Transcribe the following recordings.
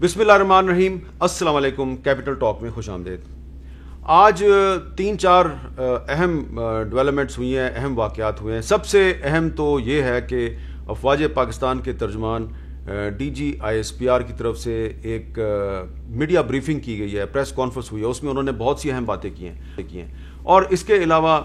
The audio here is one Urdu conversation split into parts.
بسم اللہ الرحمن الرحیم. السلام علیکم. کیپٹل ٹاک میں خوش آمدید. آج 3-4 اہم ڈیولپمنٹس ہوئی ہیں, اہم واقعات ہوئے ہیں. سب سے اہم تو یہ ہے کہ افواج پاکستان کے ترجمان D G I S P R کی طرف سے ایک میڈیا بریفنگ کی گئی ہے, پریس کانفرنس ہوئی ہے. اس میں انہوں نے بہت سی اہم باتیں کی ہیں. اور اس کے علاوہ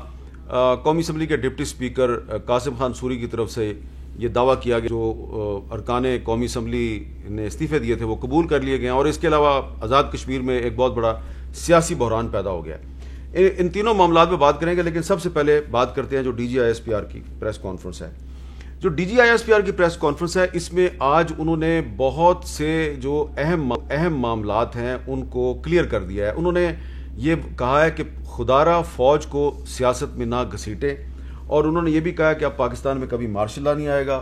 قومی اسمبلی کے deputy speaker Qasim Khan sorry کی طرف سے یہ دعویٰ کیا گیا جو ارکان قومی اسمبلی نے استعفے دیے تھے وہ قبول کر لیے گئے ہیں. اور اس کے علاوہ آزاد کشمیر میں ایک بہت بڑا سیاسی بحران پیدا ہو گیا ہے. ان تینوں معاملات پہ بات کریں گے, لیکن سب سے پہلے بات کرتے ہیں جو D G I S P R کی پریس کانفرنس ہے. جو D G I S P R کی پریس کانفرنس ہے, اس میں آج انہوں نے بہت سے جو اہم معاملات ہیں ان کو کلیئر کر دیا ہے. انہوں نے یہ کہا ہے کہ خدارہ فوج کو سیاست میں نہ گھسیٹیں, اور انہوں نے یہ بھی کہا کہ اب پاکستان میں کبھی مارشل لا نہیں آئے گا.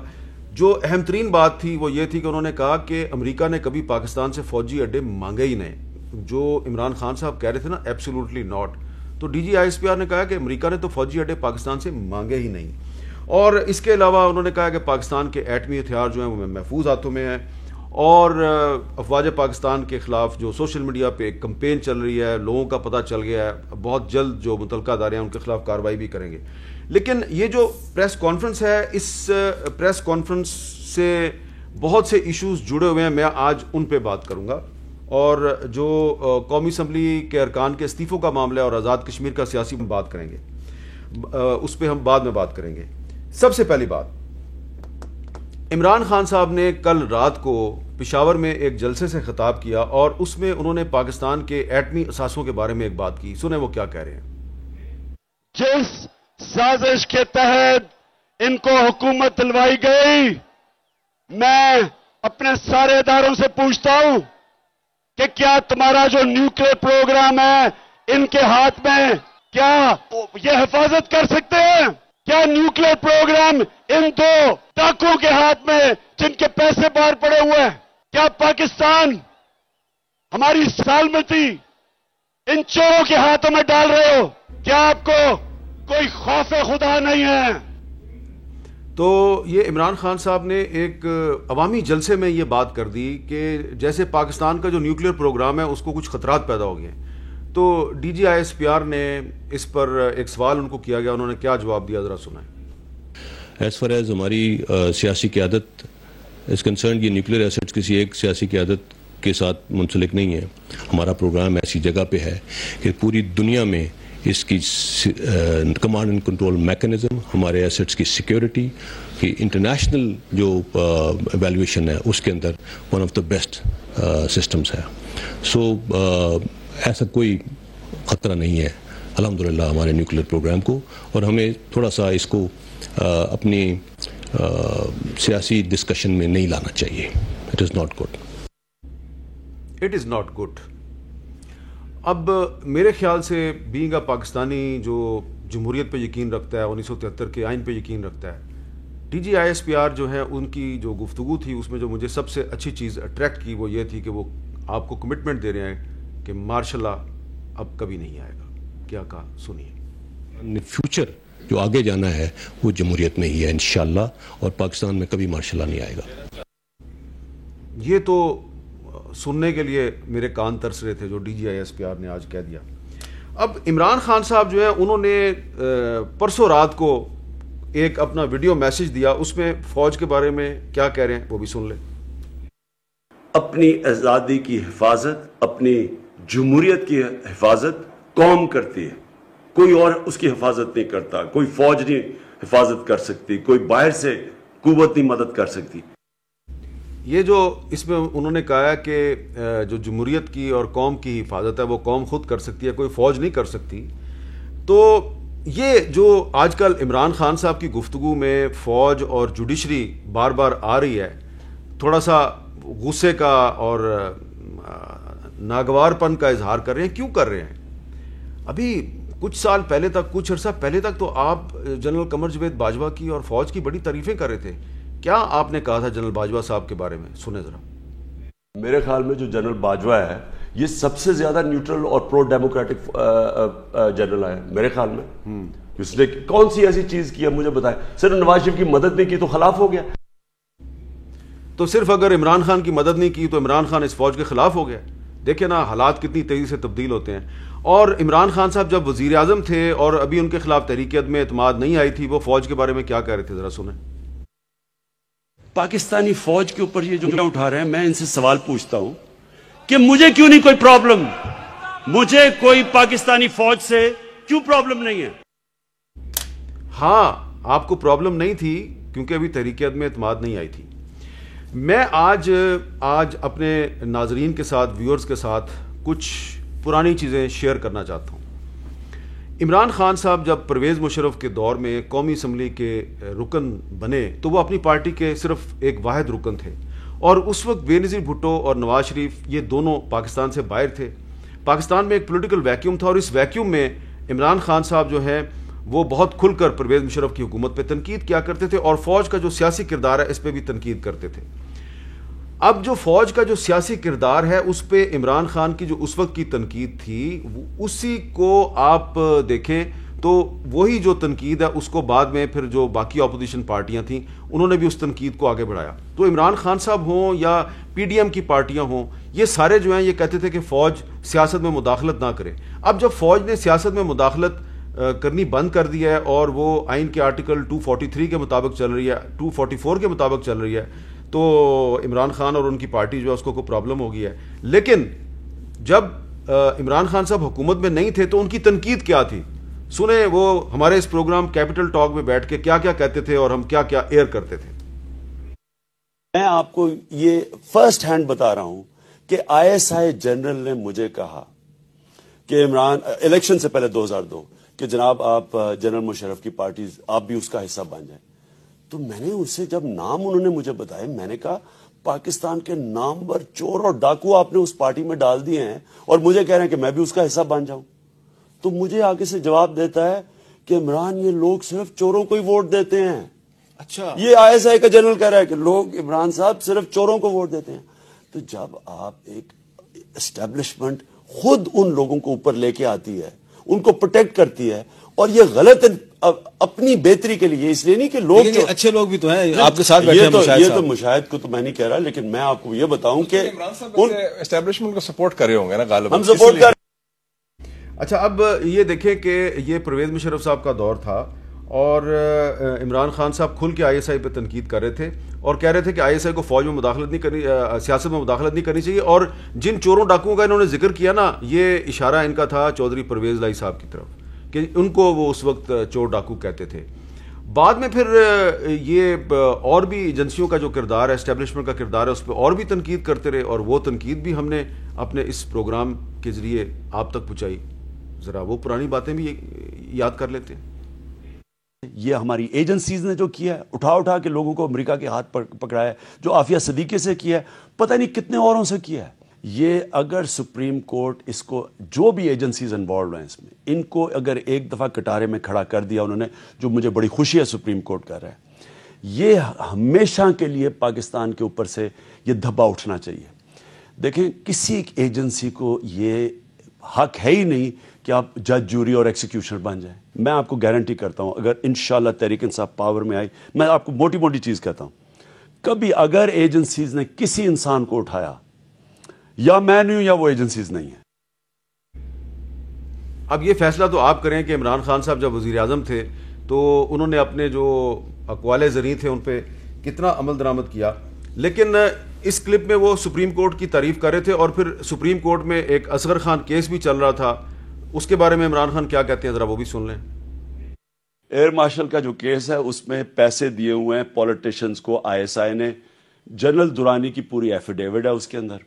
جو اہم ترین بات تھی وہ یہ تھی کہ انہوں نے کہا کہ امریکہ نے کبھی پاکستان سے فوجی اڈے مانگے ہی نہیں. جو عمران خان صاحب کہہ رہے تھے نا ایبسولوٹلی ناٹ, تو D G I S P R نے کہا کہ امریکہ نے تو فوجی اڈے پاکستان سے مانگے ہی نہیں. اور اس کے علاوہ انہوں نے کہا کہ پاکستان کے ایٹمی ہتھیار جو ہیں وہ محفوظ ہاتھوں میں ہیں, اور افواج پاکستان کے خلاف جو سوشل میڈیا پہ ایک کمپین چل رہی ہے, لوگوں کا پتہ چل گیا ہے, بہت جلد جو متعلقہ ادارے ہیں ان کے خلاف کارروائی بھی کریں گے. لیکن یہ جو پریس کانفرنس ہے, اس پریس کانفرنس سے بہت سے ایشوز جڑے ہوئے ہیں. میں آج ان پہ بات کروں گا, اور جو قومی اسمبلی کے ارکان کے استعفوں کا معاملہ ہے اور آزاد کشمیر کا سیاسی بات کریں گے, اس پہ ہم بعد میں بات کریں گے. سب سے پہلی بات, عمران خان صاحب نے کل رات کو پشاور میں ایک جلسے سے خطاب کیا, اور اس میں انہوں نے پاکستان کے ایٹمی اثاثوں کے بارے میں ایک بات کی. سنیں وہ کیا کہہ رہے ہیں. جس سازش کے تحت ان کو حکومت دلوائی گئی, میں اپنے سارے اداروں سے پوچھتا ہوں کہ کیا تمہارا جو نیوکلیئر پروگرام ہے ان کے ہاتھ میں, کیا یہ حفاظت کر سکتے ہیں؟ کیا نیوکلیئر پروگرام ان دو ڈاکوں کے ہاتھ میں جن کے پیسے باہر پڑے ہوئے ہیں, کیا پاکستان ہماری سالمتی ان چوروں کے ہاتھوں میں ڈال رہے ہو؟ کیا آپ کو کوئی خوف خدا نہیں ہے؟ تو یہ عمران خان صاحب نے ایک عوامی جلسے میں یہ بات کر دی کہ جیسے پاکستان کا جو نیوکلیئر پروگرام ہے اس کو کچھ خطرات پیدا ہو گئے. تو D G I S P R نے اس پر ایک سوال ان کو کیا گیا, انہوں نے کیا جواب دیا, ذرا سنائیں. ایز فار ایز ہماری سیاسی قیادت اس کنسرن, یہ نیوکلیئر ایسٹس کسی ایک سیاسی قیادت کے ساتھ منسلک نہیں ہے. ہمارا پروگرام ایسی جگہ پہ ہے کہ پوری دنیا میں اس کی کمانڈ اینڈ کنٹرول میکانزم, ہمارے ایسٹس کی سیکیورٹی کی انٹرنیشنل جو ایویلویشن ہے اس کے اندر one of the best systems ہے. سو ایسا کوئی خطرہ نہیں ہے الحمدللہ ہمارے نیوکلیئر پروگرام کو, اور ہمیں تھوڑا سا اس کو اپنی سیاسی ڈسکشن میں نہیں لانا چاہیے. It is not good. It is not good. اب میرے خیال سے بینگ اے پاکستانی جو جمہوریت پہ یقین رکھتا ہے, 1973 کے آئین پہ یقین رکھتا ہے, D G I S P R جو ہے ان کی جو گفتگو تھی اس میں جو مجھے سب سے اچھی چیز اٹریکٹ کی وہ یہ تھی کہ وہ آپ کو کمٹمنٹ دے رہے ہیں کہ مارشل لا اب کبھی نہیں آئے گا. کیا کہا, سنیے. فیوچر جو آگے جانا ہے وہ جمہوریت میں ہی ہے انشاءاللہ, اور پاکستان میں کبھی مارشل لا نہیں آئے گا. یہ تو سننے کے لیے میرے کان ترس رہے تھے جو D G I S P R نے آج کہہ دیا. اب عمران خان صاحب جو ہے انہوں نے پرسوں رات کو ایک اپنا ویڈیو میسج دیا, اس میں فوج کے بارے میں کیا کہہ رہے ہیں وہ بھی سن لیں. اپنی آزادی کی حفاظت, اپنی جمہوریت کی حفاظت قوم کرتی ہے, کوئی اور اس کی حفاظت نہیں کرتا. کوئی فوج نہیں حفاظت کر سکتی, کوئی باہر سے قوت نہیں مدد کر سکتی. یہ جو اس میں انہوں نے کہا ہے کہ جو جمہوریت کی اور قوم کی حفاظت ہے وہ قوم خود کر سکتی ہے, کوئی فوج نہیں کر سکتی. تو یہ جو آج کل عمران خان صاحب کی گفتگو میں فوج اور جوڈیشری بار بار آ رہی ہے, تھوڑا سا غصے کا اور ناگوار پن کا اظہار کر رہے ہیں. کیوں کر رہے ہیں؟ ابھی کچھ سال پہلے تک, کچھ عرصہ پہلے تک تو آپ جنرل قمر جاوید باجوہ کی اور فوج کی بڑی تعریفیں کر رہے تھے. کیا آپ نے کہا تھا جنرل باجوہ صاحب کے بارے میں, سنیں ذرا. میرے خیال میں جو جنرل باجوہ ہے یہ سب سے زیادہ نیوٹرل اور پرو ڈیموکریٹک جنرل ہے میرے خیال میں. اس نے کون سی ایسی چیز کی ہے مجھے بتائیں. صرف نواز شریف کی مدد نہیں کی تو خلاف ہو گیا. تو صرف اگر عمران خان کی مدد نہیں کی تو عمران خان اس فوج کے خلاف ہو گیا. دیکھیں نا حالات کتنی تیزی سے تبدیل ہوتے ہیں. اور عمران خان صاحب جب وزیر اعظم تھے اور ابھی ان کے خلاف تحریک عدم اعتماد نہیں آئی تھی، وہ فوج کے بارے میں کیا کہہ رہے تھے، ذرا سنیں. پاکستانی فوج کے اوپر یہ جو اٹھا رہے ہیں، میں ان سے سوال پوچھتا ہوں کہ مجھے کیوں نہیں کوئی پرابلم، مجھے کوئی پاکستانی فوج سے کیوں پرابلم نہیں ہے؟ ہاں آپ کو پرابلم نہیں تھی کیونکہ ابھی تحریک عدم اعتماد نہیں آئی تھی. میں آج اپنے ناظرین کے ساتھ، ویورز کے ساتھ کچھ پرانی چیزیں شیئر کرنا چاہتا ہوں. عمران خان صاحب جب پرویز مشرف کے دور میں قومی اسمبلی کے رکن بنے تو وہ اپنی پارٹی کے صرف ایک واحد رکن تھے، اور اس وقت بے نظیر بھٹو اور نواز شریف یہ دونوں پاکستان سے باہر تھے. پاکستان میں ایک پولیٹیکل ویکیوم تھا، اور اس ویکیوم میں عمران خان صاحب جو ہے وہ بہت کھل کر پرویز مشرف کی حکومت پہ تنقید کیا کرتے تھے، اور فوج کا جو سیاسی کردار ہے اس پہ بھی تنقید کرتے تھے. اب جو فوج کا جو سیاسی کردار ہے اس پہ عمران خان کی جو اس وقت کی تنقید تھی، اسی کو آپ دیکھیں تو وہی جو تنقید ہے اس کو بعد میں پھر جو باقی اپوزیشن پارٹیاں تھیں انہوں نے بھی اس تنقید کو آگے بڑھایا. تو عمران خان صاحب ہوں یا پی ڈی ایم کی پارٹیاں ہوں، یہ سارے جو ہیں یہ کہتے تھے کہ فوج سیاست میں مداخلت نہ کرے. اب جب فوج نے سیاست میں مداخلت کرنی بند کر دی ہے اور وہ آئین کے آرٹیکل 243 کے مطابق چل رہی ہے، 244 کے مطابق چل رہی ہے، تو عمران خان اور ان کی پارٹی جو ہے اس کو کوئی پرابلم ہو گئی ہے. لیکن جب عمران خان صاحب حکومت میں نہیں تھے تو ان کی تنقید کیا تھی، سنیں وہ ہمارے اس پروگرام کیپٹل ٹاک میں بیٹھ کے کیا کیا کہتے تھے اور ہم کیا کیا ایئر کرتے تھے. میں آپ کو یہ فرسٹ ہینڈ بتا رہا ہوں کہ آئی ایس آئی جنرل نے مجھے کہا کہ عمران الیکشن سے پہلے 2002 کہ جناب آپ جنرل مشرف کی پارٹی آپ بھی اس کا حصہ بن جائیں. تو میں نے اس سے جب نام انہوں نے مجھے بتائے، میں نے کہا پاکستان کے نامور چور اور ڈاکو آپ نے اس پارٹی میں ڈال دیے ہیں اور مجھے کہہ رہے ہیں کہ میں بھی اس کا حصہ بن جاؤں. تو مجھے آگے سے جواب دیتا ہے کہ عمران یہ لوگ صرف چوروں کو ہی ووٹ دیتے ہیں. اچھا، یہ آئی ایس آئی کا جنرل کہہ رہا ہے کہ لوگ عمران صاحب صرف چوروں کو ووٹ دیتے ہیں. تو جب آپ ایک اسٹیبلشمنٹ خود ان لوگوں کو اوپر لے کے آتی ہے، ان کو پروٹیکٹ کرتی ہے، اور یہ غلط اپنی بہتری کے لیے، اس لیے نہیں کہ لوگ جو اچھے لوگ بھی تو ہیں آپ کے ساتھ بیٹھے ہیں. یہ تو مشاہد کو تو میں نہیں کہہ رہا، لیکن میں آپ کو یہ بتاؤں کہ اسٹیبلشمنٹ کو سپورٹ کر رہے ہوں گے نا غالباً، ہم سپورٹ کر. اچھا اب یہ دیکھیں کہ یہ پرویز مشرف صاحب کا دور تھا اور عمران خان صاحب کھل کے آئی ایس آئی پہ تنقید کر رہے تھے اور کہہ رہے تھے کہ آئی ایس آئی کو فوج میں مداخلت نہیں کرنی، سیاست میں مداخلت نہیں کرنی چاہیے. اور جن چوروں ڈاکوؤں کا انہوں نے ذکر کیا نا، یہ اشارہ ان کا تھا چودھری پرویز لائی صاحب کی طرف کہ ان کو وہ اس وقت چور ڈاکو کہتے تھے. بعد میں پھر یہ اور بھی ایجنسیوں کا جو کردار ہے، اسٹیبلشمنٹ کا کردار ہے، اس پہ اور بھی تنقید کرتے رہے، اور وہ تنقید بھی ہم نے اپنے اس پروگرام کے ذریعے آپ تک پہنچائی. ذرا وہ پرانی باتیں بھی یاد کر لیتے ہیں. یہ ہماری ایجنسیز نے جو کیا ہے، اٹھا کے لوگوں کو امریکہ کے ہاتھ پکڑایا ہے، جو عافیہ صدیقی سے کیا ہے، پتہ نہیں کتنے اوروں سے کیا ہے. یہ اگر سپریم کورٹ اس کو، جو بھی ایجنسیز انوالوڈ ہیں اس میں، ان کو اگر ایک دفعہ کٹارے میں کھڑا کر دیا انہوں نے، جو مجھے بڑی خوشی ہے سپریم کورٹ کر رہا ہے، یہ ہمیشہ کے لیے پاکستان کے اوپر سے یہ دھبا اٹھنا چاہیے. دیکھیں کسی ایجنسی کو یہ حق ہے ہی نہیں کہ آپ جج، جوری اور ایکسیکیوشنر بن جائیں. میں آپ کو گارنٹی کرتا ہوں اگر انشاءاللہ تحریک انصاف پاور میں آئی، میں آپ کو موٹی موٹی چیز کہتا ہوں، کبھی اگر ایجنسیز نے کسی انسان کو اٹھایا، یا میں نہیں ہوں یا وہ ایجنسیز نہیں ہیں. اب یہ فیصلہ تو آپ کریں کہ عمران خان صاحب جب وزیر اعظم تھے تو انہوں نے اپنے جو اقوال زرعی تھے ان پہ کتنا عمل درآمد کیا. لیکن اس کلپ میں وہ سپریم کورٹ کی تعریف کر رہے تھے، اور پھر سپریم کورٹ میں ایک اصغر خان کیس بھی چل رہا تھا، اس کے بارے میں عمران خان کیا کہتے ہیں، ذرا وہ بھی سن لیں. ایئر مارشل کا جو کیس ہے اس میں پیسے دیے ہوئے ہیں پولیٹیشنز کو آئی ایس آئی نے. جنرل دورانی کی پوری ایفیڈیوٹ ہے اس کے اندر.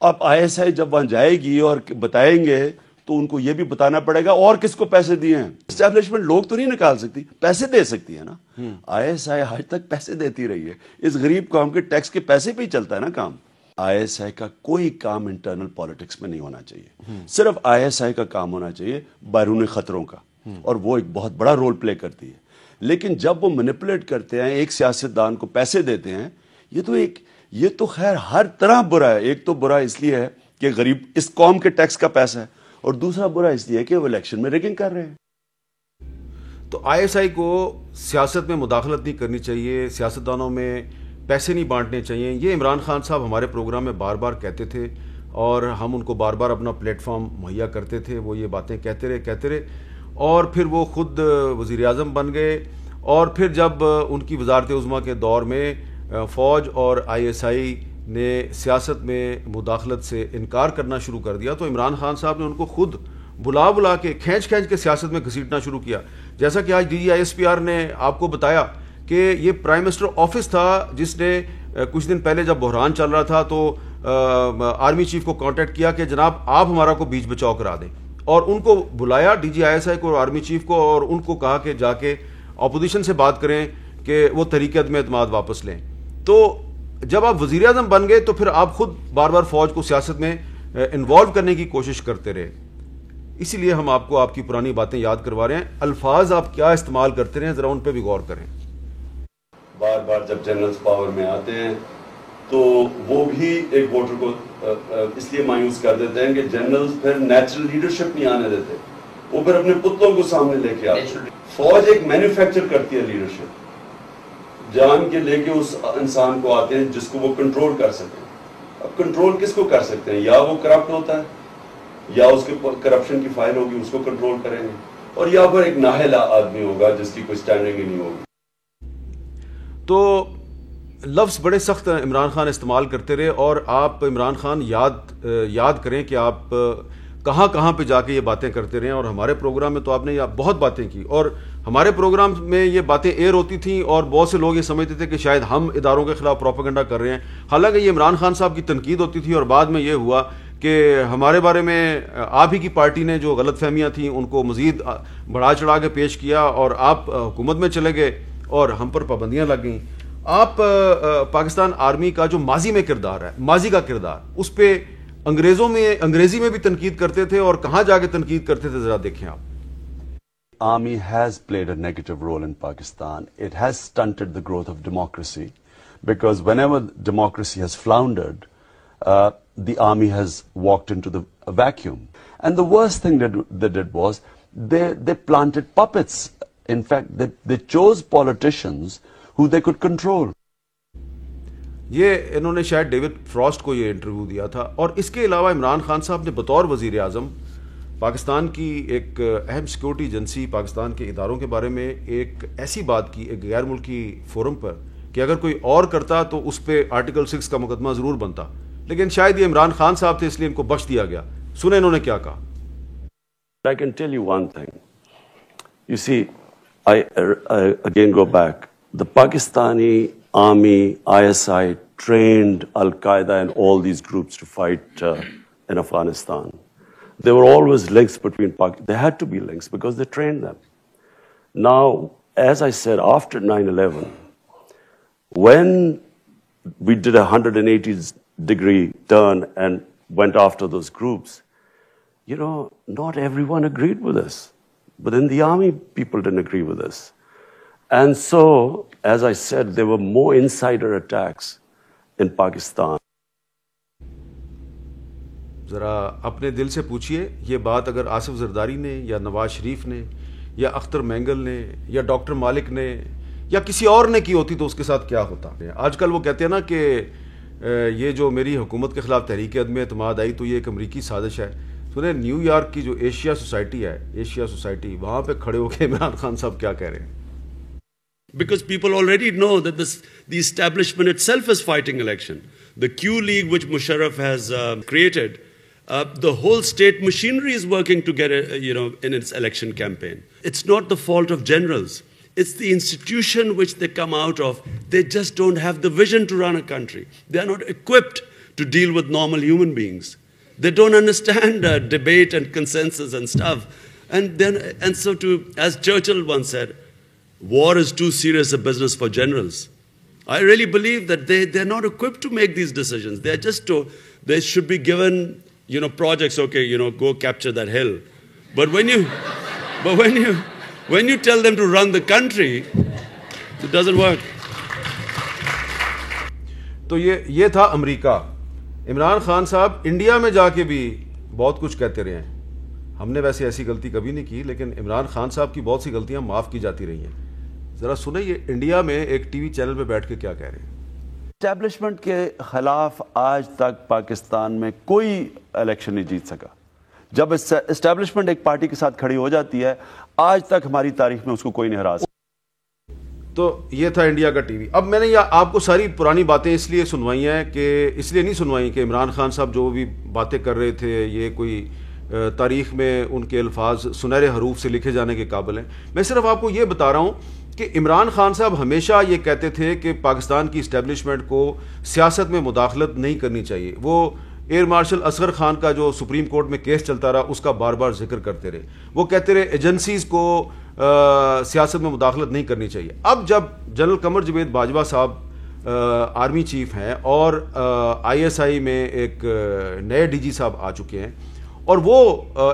اب آئی ایس آئی جب وہاں جائے گی اور بتائیں گے تو ان کو یہ بھی بتانا پڑے گا اور کس کو پیسے دیے ہیں. اسٹیبلشمنٹ لوگ تو نہیں نکال سکتی، پیسے دے سکتی ہے نا. آئی ایس آئی آج تک پیسے دیتی رہی ہے، اس غریب قوم کے ٹیکس کے پیسے پہ ہی چلتا ہے نا کام. آئی ایس آئی کا کوئی کام انٹرنل پالیٹکس میں نہیں ہونا چاہیے. صرف آئی ایس آئی کا کام ہونا چاہیے بیرونی خطروں کا، اور وہ ایک بہت بڑا رول پلے کرتی ہے. لیکن جب وہ مینیپولیٹ کرتے ہیں، ایک سیاستدان کو پیسے دیتے ہیں، یہ تو خیر ہر طرح برا ہے. ایک تو برا اس لیے ہے کہ غریب اس قوم کے ٹیکس کا پیسہ ہے، اور دوسرا برا اس لیے کہ وہ الیکشن میں ریگنگ کر رہے ہیں. تو آئی ایس آئی کو سیاست میں مداخلت نہیں کرنی چاہیے، سیاستدانوں میں پیسے نہیں بانٹنے چاہیے. یہ عمران خان صاحب ہمارے پروگرام میں بار بار کہتے تھے اور ہم ان کو بار بار اپنا پلیٹ فارم مہیا کرتے تھے. وہ یہ باتیں کہتے رہے اور پھر وہ خود وزیر اعظم بن گئے. اور پھر جب ان کی وزارت عظمیٰ کے دور میں فوج اور ISI نے سیاست میں مداخلت سے انکار کرنا شروع کر دیا تو عمران خان صاحب نے ان کو خود بلا کے کھینچ کے سیاست میں گھسیٹنا شروع کیا. جیسا کہ آج DG ISPR نے آپ کو بتایا کہ یہ پرائم منسٹر آفس تھا جس نے کچھ دن پہلے جب بحران چل رہا تھا تو آرمی چیف کو کانٹیکٹ کیا کہ جناب آپ ہمارا کو بیچ بچاؤ کرا دیں, اور ان کو بلایا DG ISI کو اور آرمی چیف کو, اور ان کو کہا کہ جا کے اپوزیشن سے بات کریں کہ وہ طریق عدم اعتماد واپس لیں. تو جب آپ وزیر اعظم بن گئے تو پھر آپ خود بار بار فوج کو سیاست میں انوالو کرنے کی کوشش کرتے رہے. اسی لیے ہم آپ کو آپ کی پرانی باتیں یاد کروا رہے ہیں. الفاظ آپ کیا استعمال کرتے رہے, ذرا ان پہ بھی غور کریں. بار بار جب جنرلز پاور میں آتے ہیں تو وہ بھی ایک ووٹر کو اس لیے مایوس کر دیتے ہیں کہ جنرلز پھر نیچرل لیڈرشپ نہیں آنے دیتے, وہ پھر اپنے پتلوں کو سامنے لے کے آتے ہیں. فوج ایک مینوفیکچر کرتی ہے لیڈرشپ, جان کے لے کے اس انسان کو آتے ہیں جس کو وہ کنٹرول کر سکیں. اب کنٹرول کس کو کر سکتے ہیں؟ یا وہ کرپٹ ہوتا ہے یا اس کے کرپشن کی فائل ہوگی, اس کو کنٹرول کریں گے, اور یا پھر ایک نااہل آدمی ہوگا جس کی کوئی سٹینڈنگ ہی نہیں ہوگی. تو لفظ بڑے سخت عمران خان استعمال کرتے رہے, اور آپ عمران خان یاد کریں کہ آپ کہاں پہ جا کے یہ باتیں کرتے رہے. اور ہمارے پروگرام میں تو آپ نے بہت باتیں کی, اور ہمارے پروگرام میں یہ باتیں ایئر ہوتی تھیں اور بہت سے لوگ یہ سمجھتے تھے کہ شاید ہم اداروں کے خلاف پروپیگنڈا کر رہے ہیں. حالانکہ یہ عمران خان صاحب کی تنقید ہوتی تھی, اور بعد میں یہ ہوا کہ ہمارے بارے میں آپ ہی کی پارٹی نے جو غلط فہمیاں تھیں ان کو مزید بڑھا چڑھا کے پیش کیا, اور آپ حکومت میں چلے گئے اور ہم پر پابندیاں لگ گئیں. آپ پاکستان آرمی کا جو ماضی میں کردار ہے, ماضی کا کردار, اس پہ انگریزی میں بھی تنقید کرتے تھے, اور کہاں جا کے تنقید کرتے تھے ذرا دیکھیں آپ. Army has played a negative role in Pakistan. It has stunted the growth of democracy because whenever democracy has floundered, the army has walked into the vacuum. And the worst thing that they did was they planted puppets. In fact, they chose politicians who they could control. یہ انہوں نے شاید ڈیوڈ فراسٹ کو یہ انٹرویو دیا تھا. اور اس کے علاوہ عمران خان صاحب نے بطور وزیر اعظم پاکستان کی ایک اہم سیکورٹی ایجنسی پاکستان کے اداروں کے بارے میں ایک ایسی بات کی ایک غیر ملکی فورم پر کہ اگر کوئی اور کرتا تو اس پہ آرٹیکل 6 کا مقدمہ ضرور بنتا, لیکن شاید یہ عمران خان صاحب تھے اس لیے ان کو بخش دیا گیا. سنیں انہوں نے کیا کہا. I can tell you one thing. You see, I again go back. The Pakistani army, ISI, trained Al-Qaeda and all these groups to fight in Afghanistan. There were always links between Pakistan. There had to be links because they trained them. Now, as I said, after 9/11, when we did a 180-degree turn and went after those groups, not everyone agreed with us. But in the army, people didn't agree with us. And so, as I said, there were more insider attacks in Pakistan. ذرا اپنے دل سے پوچھئے, یہ بات اگر آصف زرداری نے یا نواز شریف نے یا اختر مینگل نے یا ڈاکٹر مالک نے یا کسی اور نے کی ہوتی تو اس کے ساتھ کیا ہوتا. آج کل وہ کہتے ہیں نا کہ یہ جو میری حکومت کے خلاف تحریک عدم اعتماد آئی تو یہ ایک امریکی سازش ہے. سنیں نیو یارک کی جو ایشیا سوسائٹی ہے, ایشیا سوسائٹی, وہاں پہ کھڑے ہو کے عمران خان صاحب کیا کہہ رہے ہیں. Because people already know that the establishment itself is fighting election. The Q League, which Musharraf has created, the whole state machinery is working to get in its election campaign. It's not the fault of generals. It's the institution which they come out of. They just don't have the vision to run a country. They are not equipped to deal with normal human beings. They don't understand debate and consensus and stuff. And so as Churchill once said, war is too serious a business for generals. I really believe that they're not equipped to make these decisions. They should be given, projects. Okay, go capture that hill. But when you tell them to run the country, it doesn't work. تو یہ تھا امریکہ. عمران خان صاحب انڈیا میں جا کے بھی بہت کچھ کہتے رہے ہیں. ہم نے ویسے ایسی غلطی کبھی نہیں کی, لیکن عمران خان صاحب کی بہت سی غلطیاں معاف کی جاتی رہی ہیں. ذرا سنیں یہ انڈیا میں ایک ٹی وی چینل پہ بیٹھ کے کیا کہہ رہے ہیں. اسٹیبلشمنٹ کے خلاف آج تک پاکستان میں کوئی الیکشن نہیں جیت سکا. جب اسٹیبلشمنٹ ایک پارٹی کے ساتھ کھڑی ہو جاتی ہے, آج تک ہماری تاریخ میں اس کو کوئی نہیں ہرا سکتا. تو یہ تھا انڈیا کا ٹی وی. اب میں نے آپ کو ساری پرانی باتیں اس لیے سنوائی ہیں کہ اس لیے نہیں سنوائی کہ عمران خان صاحب جو بھی باتیں کر رہے تھے یہ کوئی تاریخ میں ان کے الفاظ سنہرے حروف سے لکھے جانے کے قابل ہیں. میں صرف آپ کو یہ بتا رہا ہوں کہ عمران خان صاحب ہمیشہ یہ کہتے تھے کہ پاکستان کی اسٹیبلشمنٹ کو سیاست میں مداخلت نہیں کرنی چاہیے. وہ ایئر مارشل اصغر خان کا جو سپریم کورٹ میں کیس چلتا رہا اس کا بار بار ذکر کرتے رہے. وہ کہتے رہے ایجنسیز کو سیاست میں مداخلت نہیں کرنی چاہیے. اب جب جنرل قمر جاوید باجوہ صاحب آرمی چیف ہیں اور آئی ایس آئی میں ایک نئے ڈی جی صاحب آ چکے ہیں اور وہ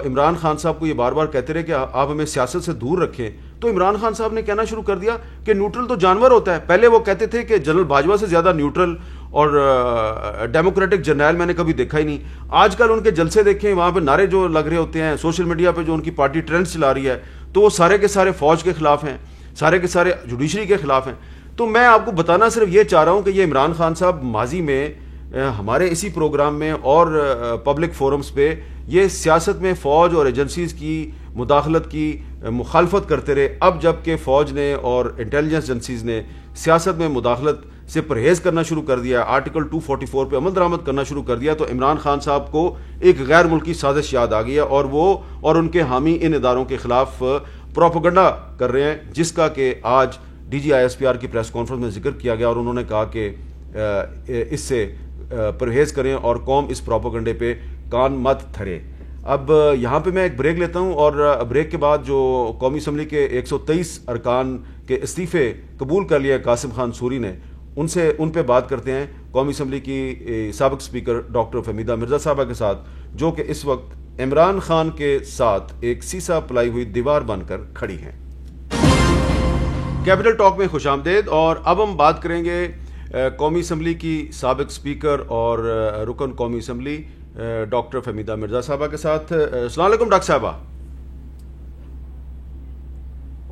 عمران خان صاحب کو یہ بار بار کہتے رہے کہ آپ ہمیں سیاست سے دور رکھیں, تو عمران خان صاحب نے کہنا شروع کر دیا کہ نیوٹرل تو جانور ہوتا ہے. پہلے وہ کہتے تھے کہ جنرل باجوہ سے زیادہ نیوٹرل اور ڈیموکریٹک جرنیل میں نے کبھی دیکھا ہی نہیں. آج کل ان کے جلسے دیکھیں, وہاں پہ نعرے جو لگ رہے ہوتے ہیں, سوشل میڈیا پہ جو ان کی پارٹی ٹرینڈز چلا رہی ہے, تو وہ سارے کے سارے فوج کے خلاف ہیں, سارے کے سارے جوڈیشری کے خلاف ہیں. تو میں آپ کو بتانا صرف یہ چاہ رہا ہوں کہ یہ عمران خان صاحب ماضی میں ہمارے اسی پروگرام میں اور پبلک فورمز پہ یہ سیاست میں فوج اور ایجنسیز کی مداخلت کی مخالفت کرتے رہے. اب جب کہ فوج نے اور انٹیلیجنس ایجنسیز نے سیاست میں مداخلت سے پرہیز کرنا شروع کر دیا, آرٹیکل 244 پہ عمل درآمد کرنا شروع کر دیا, تو عمران خان صاحب کو ایک غیر ملکی سازش یاد آ گئی ہے اور وہ اور ان کے حامی ان اداروں کے خلاف پروپیگنڈا کر رہے ہیں, جس کا کہ آج D G I S P R کی پریس کانفرنس میں ذکر کیا گیا اور انہوں نے کہا کہ اس سے پرہیز کریں اور قوم اس پروپیگنڈے پہ کان مت دھرے. اب یہاں پہ میں ایک بریک لیتا ہوں اور بریک کے بعد جو قومی اسمبلی کے 123 ارکان کے استعفے قبول کر لیا قاسم خان سوری نے, ان پہ بات کرتے ہیں قومی اسمبلی کی سابق اسپیکر ڈاکٹر فہمیدہ مرزا صاحبہ کے ساتھ, جو کہ اس وقت عمران خان کے ساتھ ایک سیسا پلائی ہوئی دیوار بن کر کھڑی ہیں. کیپٹل ٹاک میں خوش آمدید. اور اب ہم بات کریں گے قومی اسمبلی کی سابق اسپیکر اور رکن قومی اسمبلی ڈاکٹر فہمیدہ مرزا صاحبہ کے ساتھ. السلام علیکم ڈاکٹر صاحبہ.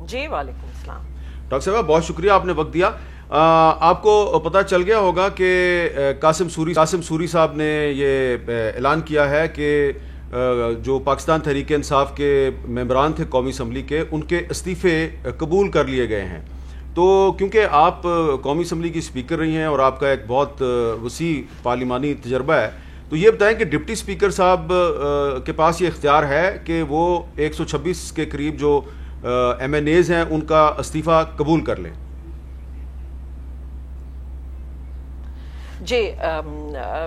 جی وعلیکم السلام. ڈاکٹر صاحبہ بہت شکریہ آپ نے وقت دیا. آپ کو پتہ چل گیا ہوگا کہ قاسم سوری صاحب نے یہ اعلان کیا ہے کہ جو پاکستان تحریک انصاف کے ممبران تھے قومی اسمبلی کے, ان کے استعفے قبول کر لیے گئے ہیں. تو کیونکہ آپ قومی اسمبلی کی اسپیکر رہی ہیں اور آپ کا ایک بہت وسیع پارلیمانی تجربہ ہے, تو یہ بتائیں کہ ڈپٹی اسپیکر صاحب کے پاس یہ اختیار ہے کہ وہ 126 کے قریب جو ایم این ایز ہیں ان کا استعفیٰ قبول کر لیں. جی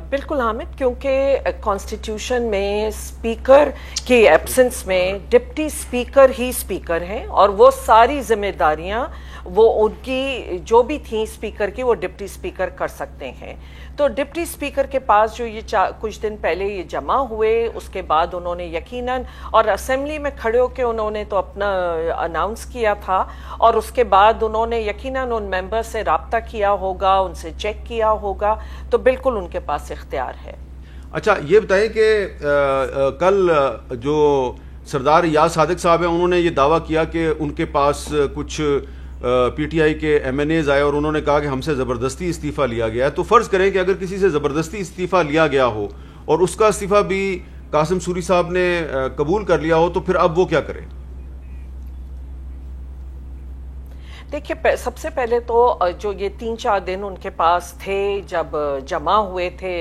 بالکل حامد, کیونکہ کانسٹیٹیوشن میں اسپیکر کی ایبسنس میں ڈپٹی اسپیکر ہی اسپیکر ہیں اور وہ ساری ذمہ داریاں وہ ان کی جو بھی تھیں اسپیکر کی وہ ڈپٹی اسپیکر کر سکتے ہیں. تو ڈپٹی اسپیکر کے پاس جو یہ کچھ دن پہلے یہ جمع ہوئے, اس کے بعد انہوں نے یقیناً اور اسمبلی میں کھڑے ہو کے انہوں نے تو اپنا اناؤنس کیا تھا اور اس کے بعد انہوں نے یقیناً ان ممبر سے رابطہ کیا ہوگا, ان سے چیک کیا ہوگا, تو بالکل ان کے پاس اختیار ہے. اچھا یہ بتائیں کہ کل جو سردار ریاض صادق صاحب ہیں انہوں نے یہ دعویٰ کیا کہ ان کے پاس کچھ پی ٹی آئی کے ایم این ایز آئے اور انہوں نے کہا کہ ہم سے زبردستی استعفیٰ لیا گیا ہے. تو فرض کریں کہ اگر کسی سے زبردستی استعفیٰ لیا گیا ہو اور اس کا استعفیٰ بھی قاسم سوری صاحب نے قبول کر لیا ہو, تو پھر اب وہ کیا کریں؟ دیکھیے سب سے پہلے تو جو یہ 3-4 دن ان کے پاس تھے جب جمع ہوئے تھے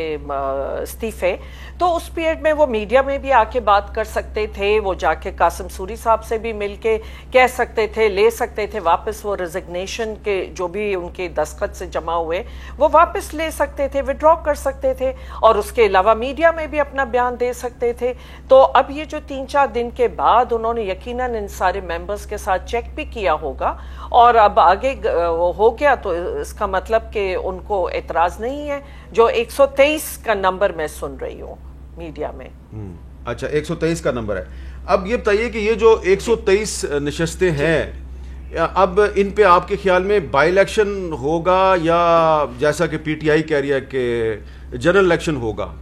استعفے, تو اس پیریڈ میں وہ میڈیا میں بھی آ کے بات کر سکتے تھے, وہ جا کے قاسم سوری صاحب سے بھی مل کے کہہ سکتے تھے, لے سکتے تھے واپس وہ ریزگنیشن کے جو بھی ان کے دستخط سے جمع ہوئے وہ واپس لے سکتے تھے, وڈرا کر سکتے تھے, اور اس کے علاوہ میڈیا میں بھی اپنا بیان دے سکتے تھے. تو اب یہ جو 3-4 دن کے بعد انہوں نے یقیناً ان سارے ممبرز کے ساتھ چیک بھی کیا ہوگا اور اب آگے ہو گیا, تو اس کا مطلب کہ ان کو اعتراض نہیں ہے جو 123 کا نمبر میں سن رہی ہوں میڈیا میں. اچھا 123 کا نمبر ہے. اب یہ بتائیے کہ یہ جو 123 نشستیں ہیں, اب ان پہ آپ کے خیال میں بائی الیکشن ہوگا یا جیسا کہ پی ٹی آئی کہہ رہی ہے کہ جنرل الیکشن ہوگا؟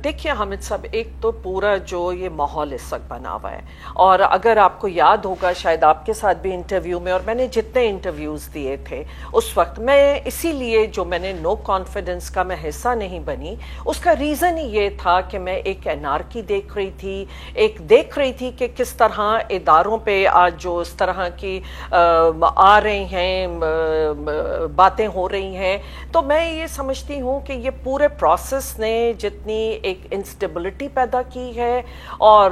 دیکھیے حامد صاحب، ایک تو پورا جو یہ ماحول اس وقت بنا ہوا ہے، اور اگر آپ کو یاد ہوگا شاید آپ کے ساتھ بھی انٹرویو میں، اور میں نے جتنے انٹرویوز دیے تھے اس وقت، میں اسی لیے جو میں نے نو کانفیڈنس کا میں حصہ نہیں بنی، اس کا ریزن ہی یہ تھا کہ میں ایک انارکی دیکھ رہی تھی کہ کس طرح اداروں پہ آج جو اس طرح کی آ رہی ہیں باتیں ہو رہی ہیں، تو میں یہ سمجھتی ہوں کہ یہ پورے پروسیس نے جتنی ایک انسٹیبلٹی پیدا کی ہے، اور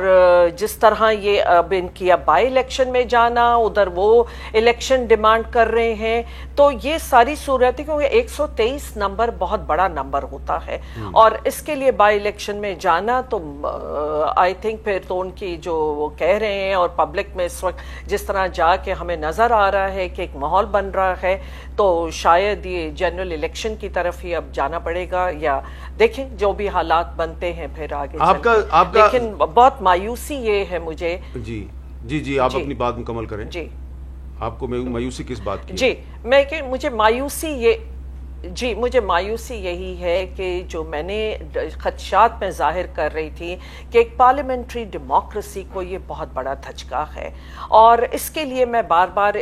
جس طرح یہ اب ان کی اب بائی الیکشن میں جانا، ادھر وہ الیکشن ڈیمانڈ کر رہے ہیں، تو یہ ساری صورتیں، کیونکہ 123 نمبر بہت بڑا نمبر ہوتا ہے، اور اس کے لیے بائی الیکشن میں جانا تو آئی تھنک پھر تو ان کی جو وہ کہہ رہے ہیں، اور پبلک میں اس وقت جس طرح جا کے ہمیں نظر آ رہا ہے کہ ایک ماحول بن رہا ہے، تو شاید یہ جنرل الیکشن کی طرف ہی اب جانا پڑے گا، یا دیکھیں جو بھی حالات بنتے ہیں پھر آگے لیکن بہت مایوسی یہ ہے مجھے. جی آپ اپنی بات مکمل کریں. جی آپ کو مایوسی کس بات کی؟ جی مجھے مایوسی یہی ہے کہ جو میں نے خدشات میں ظاہر کر رہی تھی کہ ایک پارلیمنٹری ڈیموکریسی کو یہ بہت بڑا دھچکا ہے، اور اس کے لیے میں بار بار